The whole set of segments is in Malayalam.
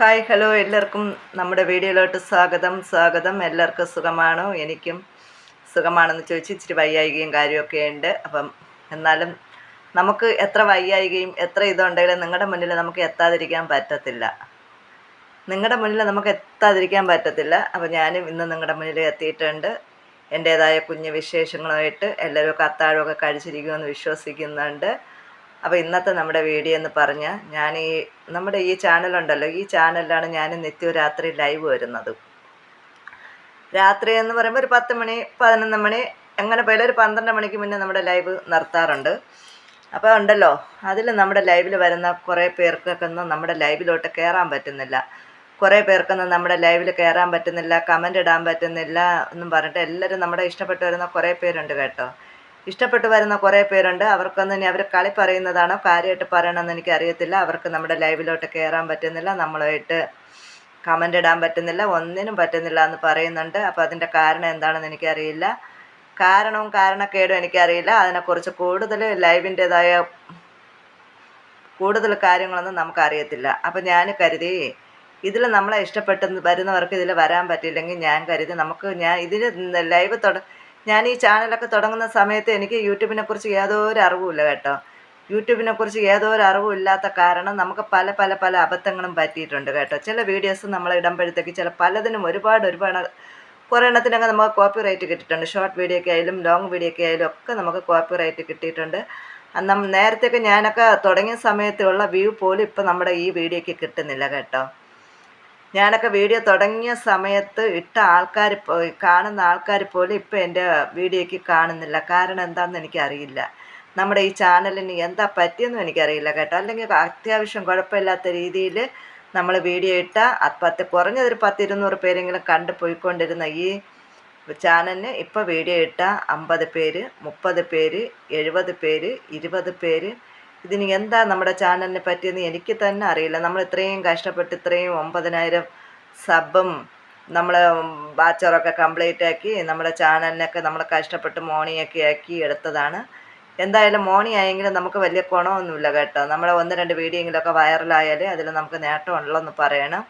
ഹായ് ഹലോ എല്ലാവർക്കും നമ്മുടെ വീഡിയോയിലോട്ട് സ്വാഗതം. എല്ലാവർക്കും സുഖമാണോ? എനിക്കും സുഖമാണെന്ന് ചോദിച്ച് ഇച്ചിരി വയ്യായികയും കാര്യമൊക്കെ ഉണ്ട്. എന്നാലും നമുക്ക് എത്ര വയ്യായികയും എത്ര ഇതുണ്ടെങ്കിലും നിങ്ങളുടെ മുന്നിൽ നമുക്ക് എത്താതിരിക്കാൻ പറ്റത്തില്ല. അപ്പോൾ ഞാനും ഇന്ന് നിങ്ങളുടെ മുന്നിൽ എത്തിയിട്ടുണ്ട്. എൻ്റേതായ കുഞ്ഞു വിശേഷങ്ങളുമായിട്ട് എല്ലാവരും അത്താഴമൊക്കെ കഴിച്ചിരിക്കുമെന്ന് വിശ്വസിക്കുന്നുണ്ട്. അപ്പോൾ ഇന്നത്തെ നമ്മുടെ വീഡിയോ എന്ന് പറഞ്ഞാൽ നമ്മുടെ ഈ ചാനലുണ്ടല്ലോ, ഈ ചാനലിലാണ് ഞാൻ നിത്യവും രാത്രി ലൈവ് വരുന്നത്. രാത്രി എന്ന് പറയുമ്പോൾ ഒരു 10 മണി 11 മണി എങ്ങനെ പോയാലും ഒരു 12 മണിക്ക് മുന്നേ നമ്മുടെ ലൈവ് നിർത്താറുണ്ട്. അപ്പോൾ ഉണ്ടല്ലോ, അതിൽ നമ്മുടെ ലൈവിൽ വരുന്ന കുറേ പേർക്കൊക്കെ ഒന്നും നമ്മുടെ ലൈവിലോട്ട് കയറാൻ പറ്റുന്നില്ല. കുറേ പേർക്കൊന്നും നമ്മുടെ ലൈവിൽ കയറാൻ പറ്റുന്നില്ല, കമൻ്റ് ഇടാൻ പറ്റുന്നില്ല എന്നും പറഞ്ഞിട്ട് എല്ലാവരും നമ്മുടെ ഇഷ്ടപ്പെട്ട് വരുന്ന കുറേ പേരുണ്ട് കേട്ടോ. ഇഷ്ടപ്പെട്ട് വരുന്ന കുറേ പേരുണ്ട്. അവർക്കൊന്നും ഇനി അവർ കളി പറയുന്നതാണോ കാര്യമായിട്ട് പറയണമെന്ന് എനിക്കറിയത്തില്ല. അവർക്ക് നമ്മുടെ ലൈവിലോട്ട് കയറാൻ പറ്റുന്നില്ല, നമ്മളുമായിട്ട് കമൻ്റ് ഇടാൻ പറ്റുന്നില്ല, ഒന്നിനും പറ്റുന്നില്ല എന്ന് പറയുന്നുണ്ട്. അപ്പോൾ അതിൻ്റെ കാരണം എന്താണെന്ന് എനിക്കറിയില്ല. കാരണവും കാരണക്കേടും എനിക്കറിയില്ല. അതിനെക്കുറിച്ച് കൂടുതൽ കാര്യങ്ങളൊന്നും നമുക്കറിയത്തില്ല. അപ്പോൾ ഞാൻ കരുതി ഇതിൽ നമ്മളെ ഇഷ്ടപ്പെട്ട് വരുന്നവർക്ക് ഇതിൽ വരാൻ പറ്റിയില്ലെങ്കിൽ ഞാൻ കരുതി ഞാൻ ഈ ചാനലൊക്കെ തുടങ്ങുന്ന സമയത്ത് എനിക്ക് യൂട്യൂബിനെക്കുറിച്ച് യാതൊരു അറിവുമില്ല കേട്ടോ. യൂട്യൂബിനെക്കുറിച്ച് യാതൊരു അറിവുമില്ലാത്ത കാരണം നമുക്ക് പല അബദ്ധങ്ങളും പറ്റിയിട്ടുണ്ട് കേട്ടോ. ചില വീഡിയോസ് നമ്മൾ ഇടുമ്പോഴത്തേക്ക് പലതിനും ഒരുപാട് കുറേ എണ്ണത്തിനൊക്കെ നമുക്ക് കോപ്പിറൈറ്റ് കിട്ടിയിട്ടുണ്ട്. ഷോർട്ട് വീഡിയോയ്ക്ക് ആയാലും ലോങ് വീഡിയോയ്ക്ക് ആയാലും ഒക്കെ നമുക്ക് കോപ്പിറൈറ്റ് കിട്ടിയിട്ടുണ്ട്. നേരത്തെയൊക്കെ ഞാനൊക്കെ തുടങ്ങിയ സമയത്തുള്ള വ്യൂ പോലും ഇപ്പം നമ്മുടെ ഈ വീഡിയോയ്ക്ക് കിട്ടുന്നില്ല കേട്ടോ. ഞാനൊക്കെ വീഡിയോ തുടങ്ങിയ സമയത്ത് കാണുന്ന ആൾക്കാർ പോലും ഇപ്പോൾ എൻ്റെ വീഡിയോയ്ക്ക് കാണുന്നില്ല. കാരണം എന്താണെന്ന് എനിക്കറിയില്ല. നമ്മുടെ ഈ ചാനലിന് എന്താ പറ്റിയെന്നും എനിക്കറിയില്ല കേട്ടോ. അല്ലെങ്കിൽ അത്യാവശ്യം കുഴപ്പമില്ലാത്ത രീതിയിൽ നമ്മൾ വീഡിയോ ഇട്ടാൽ കുറഞ്ഞതൊരു 10-200 പേരെങ്കിലും കണ്ടു പോയിക്കൊണ്ടിരുന്ന ഈ ചാനലിന് ഇപ്പോൾ വീഡിയോ ഇട്ടാൽ 50 പേര്, 30 പേര്, 70 പേര്, 20 പേര്. ഇതിന് എന്താ നമ്മുടെ ചാനലിനെ പറ്റിയെന്ന് എനിക്ക് തന്നെ അറിയില്ല. നമ്മൾ ഇത്രയും കഷ്ടപ്പെട്ട് ഇത്രയും 9000 സബും നമ്മൾ ബാച്ചറൊക്കെ കംപ്ലീറ്റ് ആക്കി നമ്മുടെ ചാനലിനൊക്കെ നമ്മൾ കഷ്ടപ്പെട്ട് മോണിയൊക്കെ ആക്കി എടുത്തതാണ്. എന്തായാലും മോണി ആയെങ്കിലും നമുക്ക് വലിയ ഗുണമൊന്നുമില്ല കേട്ടോ. നമ്മളെ 1-2 വീഡിയോയെങ്കിലുമൊക്കെ വൈറലായാലേ അതിൽ നമുക്ക് നേട്ടമുള്ളതെന്ന് പറയണം.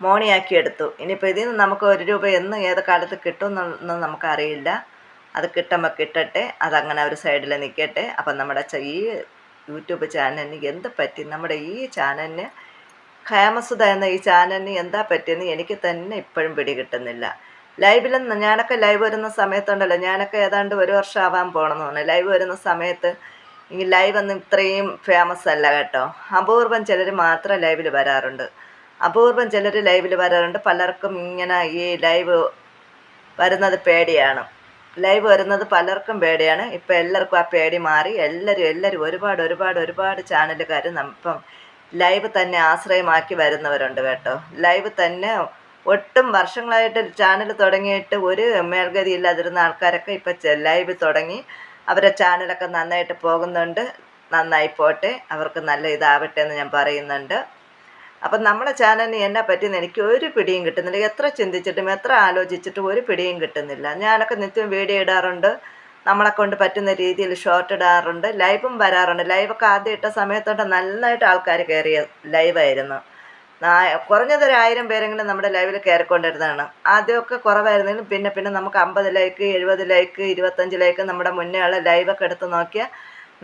മോണിയാക്കി എടുത്തു. ഇനിയിപ്പോൾ ഇതിൽ നിന്ന് നമുക്ക് 1 രൂപ ഏത് കാലത്ത് കിട്ടുമെന്നൊന്നും നമുക്കറിയില്ല. അത് കിട്ടുമ്പോൾ കിട്ടട്ടെ, അതങ്ങനെ ഒരു സൈഡിൽ നിൽക്കട്ടെ. അപ്പം നമ്മുടെ ഈ യൂട്യൂബ് ചാനലിന് എന്ത് പറ്റി, നമ്മുടെ ഈ ചാനലിന് ഖയാമസുധ എന്ന ഈ ചാനലിന് എന്താ പറ്റിയെന്ന് എനിക്ക് തന്നെ ഇപ്പോഴും പിടികിട്ടുന്നില്ല. ഞാനൊക്കെ ലൈവ് വരുന്ന സമയത്തുണ്ടല്ലോ, ഞാനൊക്കെ ഏതാണ്ട് 1 വർഷം ആവാൻ പോകണമെന്ന് പറഞ്ഞു. ലൈവ് വരുന്ന സമയത്ത് ഈ ലൈവ് ഒന്നും ഇത്രയും ഫേമസ് അല്ല കേട്ടോ. അപൂർവം ചിലർ മാത്രം ലൈവിൽ വരാറുണ്ട്. പലർക്കും ഇങ്ങനെ ഈ ലൈവ് വരുന്നത് പേടിയാണ്. പലർക്കും പേടിയാണ്. ഇപ്പം എല്ലാവർക്കും ആ പേടി മാറി. എല്ലാവരും ഒരുപാട് ചാനലുകാർ ഇപ്പം ലൈവ് തന്നെ ആശ്രയമാക്കി വരുന്നവരുണ്ട് കേട്ടോ. ലൈവ് തന്നെ ഒട്ടും വർഷങ്ങളായിട്ട് ചാനൽ തുടങ്ങിയിട്ട് ഒരു മേൽഗതി ഇല്ലാതിരുന്ന ആൾക്കാരൊക്കെ ഇപ്പം ലൈവ് തുടങ്ങി അവരുടെ ചാനലൊക്കെ നന്നായിട്ട് പോകുന്നുണ്ട്. നന്നായി പോട്ടെ, അവർക്ക് നല്ല ഇതാവട്ടെ എന്ന് ഞാൻ പറയുന്നുണ്ട്. അപ്പം നമ്മളെ ചാനലിന് എന്നെ പറ്റിയെന്ന് എനിക്ക് ഒരു പിടിയും കിട്ടുന്നില്ല. എത്ര ചിന്തിച്ചിട്ടും എത്ര ആലോചിച്ചിട്ടും ഒരു പിടിയും കിട്ടുന്നില്ല. ഞാനൊക്കെ നിത്യം വീഡിയോ ഇടാറുണ്ട്, നമ്മളെക്കൊണ്ട് പറ്റുന്ന രീതിയിൽ ഷോർട്ട് ഇടാറുണ്ട്, ലൈവും വരാറുണ്ട്. ലൈവൊക്കെ ആദ്യം ഇട്ട സമയത്തോട്ട് നന്നായിട്ട് ആൾക്കാർ കയറിയ ലൈവായിരുന്നു. കുറഞ്ഞതൊരു 1000 പേരെങ്കിലും നമ്മുടെ ലൈവിൽ കയറിക്കൊണ്ടിരുന്നതാണ്. ആദ്യമൊക്കെ കുറവായിരുന്നെങ്കിലും പിന്നെ നമുക്ക് 50 ലൈക്ക്, 70 ലൈക്ക്, 25 ലൈക്ക് നമ്മുടെ മുന്നേ ഉള്ള ലൈവൊക്കെ എടുത്ത് നോക്കിയാൽ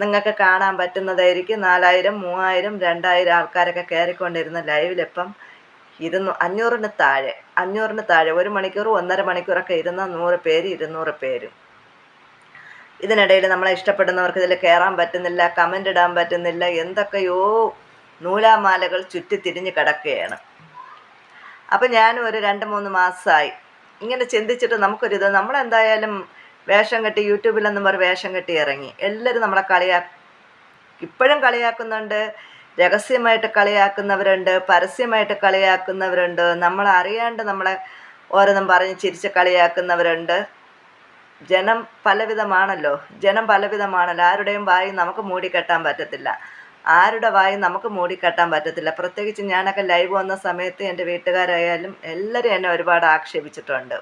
നിങ്ങൾക്ക് കാണാൻ പറ്റുന്നതായിരിക്കും. 4000, 3000, 2000 ആൾക്കാരൊക്കെ കയറിക്കൊണ്ടിരുന്ന ലൈവിലിപ്പം 500-ന് താഴെ 1 മണിക്കൂർ 1.5 മണിക്കൂറൊക്കെ ഇരുന്ന 100 പേര് 200 പേര്. ഇതിനിടയിൽ നമ്മളെ ഇഷ്ടപ്പെടുന്നവർക്ക് ഇതിൽ കയറാൻ പറ്റുന്നില്ല, കമൻ്റ് ഇടാൻ പറ്റുന്നില്ല, എന്തൊക്കെയോ നൂലാമാലകൾ ചുറ്റി തിരിഞ്ഞ് കിടക്കുകയാണ്. അപ്പം ഞാനും ഒരു 2-3 മാസമായി ഇങ്ങനെ ചിന്തിച്ചിട്ട് നമ്മളെന്തായാലും വേഷം കെട്ടി യൂട്യൂബിലെന്നും പറഞ്ഞ് വേഷം കെട്ടി ഇറങ്ങി. എല്ലാവരും നമ്മളെ ഇപ്പോഴും കളിയാക്കുന്നുണ്ട്. രഹസ്യമായിട്ട് കളിയാക്കുന്നവരുണ്ട്, പരസ്യമായിട്ട് കളിയാക്കുന്നവരുണ്ട്, നമ്മളറിയാണ്ട് നമ്മളെ ഓരോന്നും പറഞ്ഞ് ചിരിച്ച് കളിയാക്കുന്നവരുണ്ട്. ജനം പലവിധമാണല്ലോ. ആരുടെയും വായി നമുക്ക് മൂടിക്കെട്ടാൻ പറ്റത്തില്ല. പ്രത്യേകിച്ച് ഞാനൊക്കെ ലൈവ് വന്ന സമയത്ത് എൻ്റെ വീട്ടുകാരായാലും എല്ലാവരും എന്നെ ഒരുപാട് ആക്ഷേപിച്ചിട്ടുണ്ട്.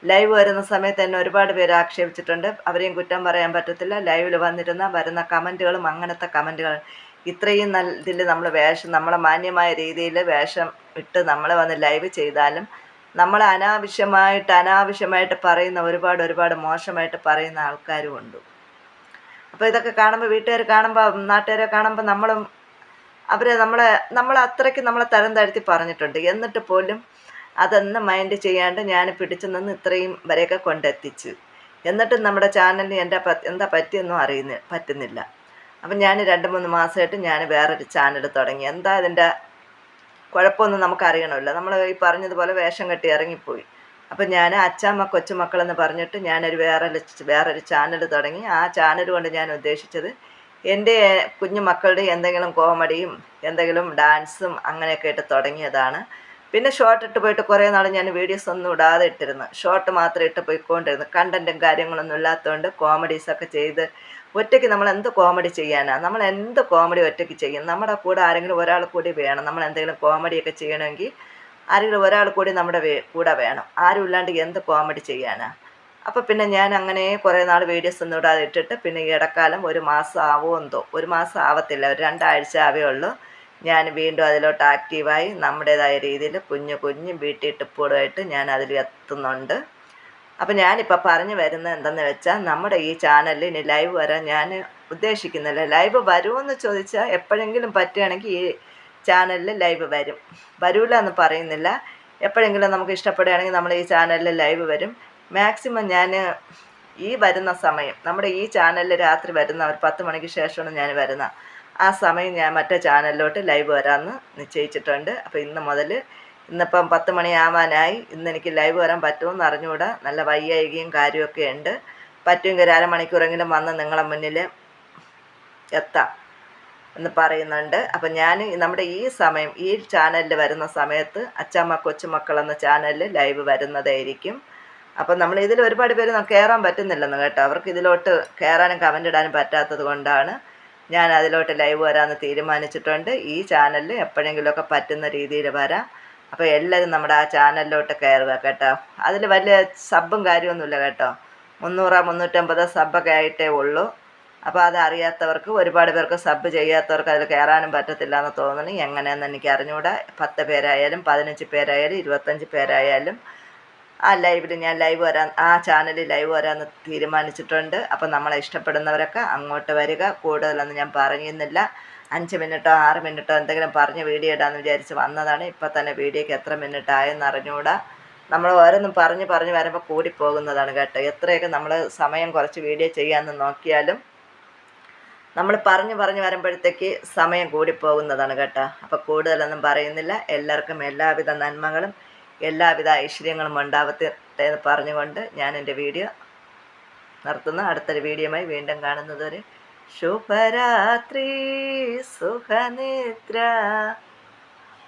ലൈവ് വരുന്ന സമയത്ത് എന്നെ ഒരുപാട് പേര് ആക്ഷേപിച്ചിട്ടുണ്ട്. അവരെയും കുറ്റം പറയാൻ പറ്റത്തില്ല. ലൈവിൽ വരുന്ന കമൻറ്റുകളും അങ്ങനത്തെ കമൻറ്റുകൾ ഇത്രയും നല്ല ഇതിൽ നമ്മൾ വേഷം നമ്മളെ മാന്യമായ രീതിയിൽ വേഷം ഇട്ട് നമ്മൾ വന്ന് ലൈവ് ചെയ്താലും നമ്മൾ അനാവശ്യമായിട്ട് പറയുന്ന ഒരുപാട് മോശമായിട്ട് പറയുന്ന ആൾക്കാരും ഉണ്ട്. അപ്പോൾ ഇതൊക്കെ കാണുമ്പോൾ വീട്ടുകാർ കാണുമ്പോൾ നാട്ടുകാരെ കാണുമ്പോൾ നമ്മളെ അത്രയ്ക്ക് നമ്മളെ തരം താഴ്ത്തി പറഞ്ഞിട്ടുണ്ട്. എന്നിട്ട് പോലും അതൊന്നും മൈൻഡ് ചെയ്യാണ്ട് ഞാൻ പിടിച്ചു നിന്ന് ഇത്രയും വരെയൊക്കെ കൊണ്ടെത്തിച്ചു. എന്നിട്ടും നമ്മുടെ ചാനലിന് എന്താ പറ്റിയെന്നും പറ്റുന്നില്ല. അപ്പം ഞാൻ 2-3 മാസമായിട്ട് ഞാൻ വേറൊരു ചാനൽ തുടങ്ങി. എന്താ ഇതിൻ്റെ കുഴപ്പമൊന്നും നമുക്കറിയണമല്ലോ. നമ്മൾ ഈ പറഞ്ഞതുപോലെ വേഷം കെട്ടി ഇറങ്ങിപ്പോയി. അപ്പം ഞാൻ അച്ചാമ്മ കൊച്ചുമക്കളെന്ന് പറഞ്ഞിട്ട് ഞാനൊരു വേറൊരു ചാനൽ തുടങ്ങി. ആ ചാനൽ കൊണ്ട് ഞാൻ ഉദ്ദേശിച്ചത് എൻ്റെ കുഞ്ഞു മക്കളുടെ എന്തെങ്കിലും കോമഡിയും എന്തെങ്കിലും ഡാൻസും അങ്ങനെയൊക്കെ ഇട്ട് തുടങ്ങിയതാണ്. പിന്നെ ഷോർട്ട് ഇട്ട് പോയിട്ട് കുറേ നാൾ ഞാൻ വീഡിയോസ് ഒന്നും ഇടാതെ ഇട്ടിരുന്നു. ഷോർട്ട് മാത്രം ഇട്ട് പോയിക്കൊണ്ടിരുന്നു. കണ്ടൻറ്റും കാര്യങ്ങളൊന്നും ഇല്ലാത്തതുകൊണ്ട് കോമഡീസൊക്കെ ചെയ്ത് ഒറ്റയ്ക്ക് നമ്മൾ എന്ത് കോമഡി ചെയ്യാനാണ്? നമ്മൾ എന്ത് കോമഡി ഒറ്റയ്ക്ക് ചെയ്യും? നമ്മുടെ കൂടെ ആരെങ്കിലും ഒരാൾ കൂടി വേണം. നമ്മൾ എന്തെങ്കിലും കോമഡിയൊക്കെ ചെയ്യണമെങ്കിൽ ആരെങ്കിലും ഒരാൾ കൂടി നമ്മുടെ കൂടെ വേണം. ആരും ഇല്ലാണ്ട് എന്ത് കോമഡി ചെയ്യാനാണ്? അപ്പോൾ പിന്നെ ഞാൻ അങ്ങനെ കുറേ നാൾ വീഡിയോസ് ഒന്നും ഇടാതെ ഇട്ടിട്ട് പിന്നെ ഈ ഇടക്കാലം 1 മാസം ആവുമെന്തോ, 1 മാസം ആവത്തില്ല, ഒരു 2 ആഴ്ച ആവേ ഉള്ളൂ, ഞാൻ വീണ്ടും അതിലോട്ട് ആക്റ്റീവായി നമ്മുടേതായ രീതിയിൽ കുഞ്ഞു ബ്യൂട്ടി ടിപ്പുകളുമായിട്ട് ഞാൻ അതിൽ എത്തുന്നുണ്ട്. അപ്പം ഞാനിപ്പോൾ പറഞ്ഞു വരുന്നത് എന്തെന്ന് വെച്ചാൽ നമ്മുടെ ഈ ചാനലിൽ ഇനി ലൈവ് വരാൻ ഞാൻ ഉദ്ദേശിക്കുന്നില്ല. ലൈവ് വരുമെന്ന് ചോദിച്ചാൽ എപ്പോഴെങ്കിലും പറ്റുകയാണെങ്കിൽ ഈ ചാനലിൽ ലൈവ് വരും. വരൂല എന്ന് പറയുന്നില്ല. എപ്പോഴെങ്കിലും നമുക്ക് ഇഷ്ടപ്പെടുകയാണെങ്കിൽ നമ്മൾ ഈ ചാനലിൽ ലൈവ് വരും. മാക്സിമം ഞാൻ ഈ വരുന്ന സമയം നമ്മുടെ ഈ ചാനലിൽ രാത്രി വരുന്ന ഒരു 10 മണിക്ക് ശേഷമാണ് ഞാൻ വരുന്ന ആ സമയം ഞാൻ മറ്റേ ചാനലിലോട്ട് ലൈവ് വരാമെന്ന് നിശ്ചയിച്ചിട്ടുണ്ട്. അപ്പോൾ ഇന്നിപ്പം 10 മണിയാവാനായി. ഇന്നെനിക്ക് ലൈവ് വരാൻ പറ്റുമെന്ന് അറിഞ്ഞുകൂടാ. നല്ല വയ്യായികയും കാര്യമൊക്കെ ഉണ്ട്. പറ്റുമെങ്കിൽ ഒരു അരമണിക്കൂറെങ്കിലും വന്ന് നിങ്ങളെ മുന്നിൽ എത്താം എന്ന് പറയുന്നുണ്ട്. അപ്പം ഞാൻ നമ്മുടെ ഈ സമയം ഈ ചാനലിൽ വരുന്ന സമയത്ത് അച്ചാമ്മ കൊച്ചുമക്കൾ എന്ന ചാനലിൽ ലൈവ് വരുന്നതായിരിക്കും. അപ്പം നമ്മൾ ഇതിൽ ഒരുപാട് പേര് കയറാൻ പറ്റുന്നില്ലെന്ന് കേട്ടോ. അവർക്ക് ഇതിലോട്ട് കയറാനും കമൻ്റ് ഇടാനും പറ്റാത്തത് കൊണ്ടാണ് ഞാൻ അതിലോട്ട് ലൈവ് വരാമെന്ന് തീരുമാനിച്ചിട്ടുണ്ട്. ഈ ചാനലിൽ എപ്പോഴെങ്കിലുമൊക്കെ പറ്റുന്ന രീതിയിൽ വരാം. അപ്പോൾ എല്ലാവരും നമ്മുടെ ആ ചാനലിലോട്ട് കയറുക കേട്ടോ. അതിൽ വലിയ സബ്ബും കാര്യമൊന്നുമില്ല കേട്ടോ. 300-350 സബ്ബൊക്കെ ആയിട്ടേ ഉള്ളൂ. അപ്പോൾ അതറിയാത്തവർക്ക് ഒരുപാട് പേർക്ക് സബ്ബ് ചെയ്യാത്തവർക്ക് അതിൽ കയറാനും പറ്റത്തില്ല എന്ന് തോന്നുന്നു. എങ്ങനെയെന്ന് എനിക്ക് അറിഞ്ഞുകൂടാ. 10 പേരായാലും 15 പേരായാലും 25 പേരായാലും ആ ലൈവിൽ ഞാൻ ആ ചാനലിൽ ലൈവ് വരാമെന്ന് തീരുമാനിച്ചിട്ടുണ്ട്. അപ്പം നമ്മളെ ഇഷ്ടപ്പെടുന്നവരൊക്കെ അങ്ങോട്ട് വരിക. കൂടുതലൊന്നും ഞാൻ പറയുന്നില്ല. 5 മിനിറ്റോ 6 മിനിറ്റോ എന്തെങ്കിലും പറഞ്ഞ് വീഡിയോ ഇടാമെന്ന് വിചാരിച്ച് വന്നതാണ്. ഇപ്പം തന്നെ വീഡിയോയ്ക്ക് എത്ര മിനിറ്റ് ആയെന്ന് അറിഞ്ഞുകൂടാ. നമ്മൾ ഓരോന്നും പറഞ്ഞ് വരുമ്പോൾ കൂടിപ്പോകുന്നതാണ് കേട്ടോ. എത്രയൊക്കെ നമ്മൾ സമയം കുറച്ച് വീഡിയോ ചെയ്യാമെന്ന് നോക്കിയാലും നമ്മൾ പറഞ്ഞ് വരുമ്പോഴത്തേക്ക് സമയം കൂടിപ്പോകുന്നതാണ് കേട്ടോ. അപ്പോൾ കൂടുതലൊന്നും പറയുന്നില്ല. എല്ലാവർക്കും എല്ലാവിധ നന്മകളും എല്ലാവിധ ഐശ്വര്യങ്ങളും ഉണ്ടാവട്ടെ എന്ന് പറഞ്ഞുകൊണ്ട് ഞാൻ എൻ്റെ വീഡിയോ നിർത്തുന്നു. അടുത്തൊരു വീഡിയോയുമായി വീണ്ടും കാണുന്നതുവരെ ശുഭരാത്രി, സുഖനിദ്ര.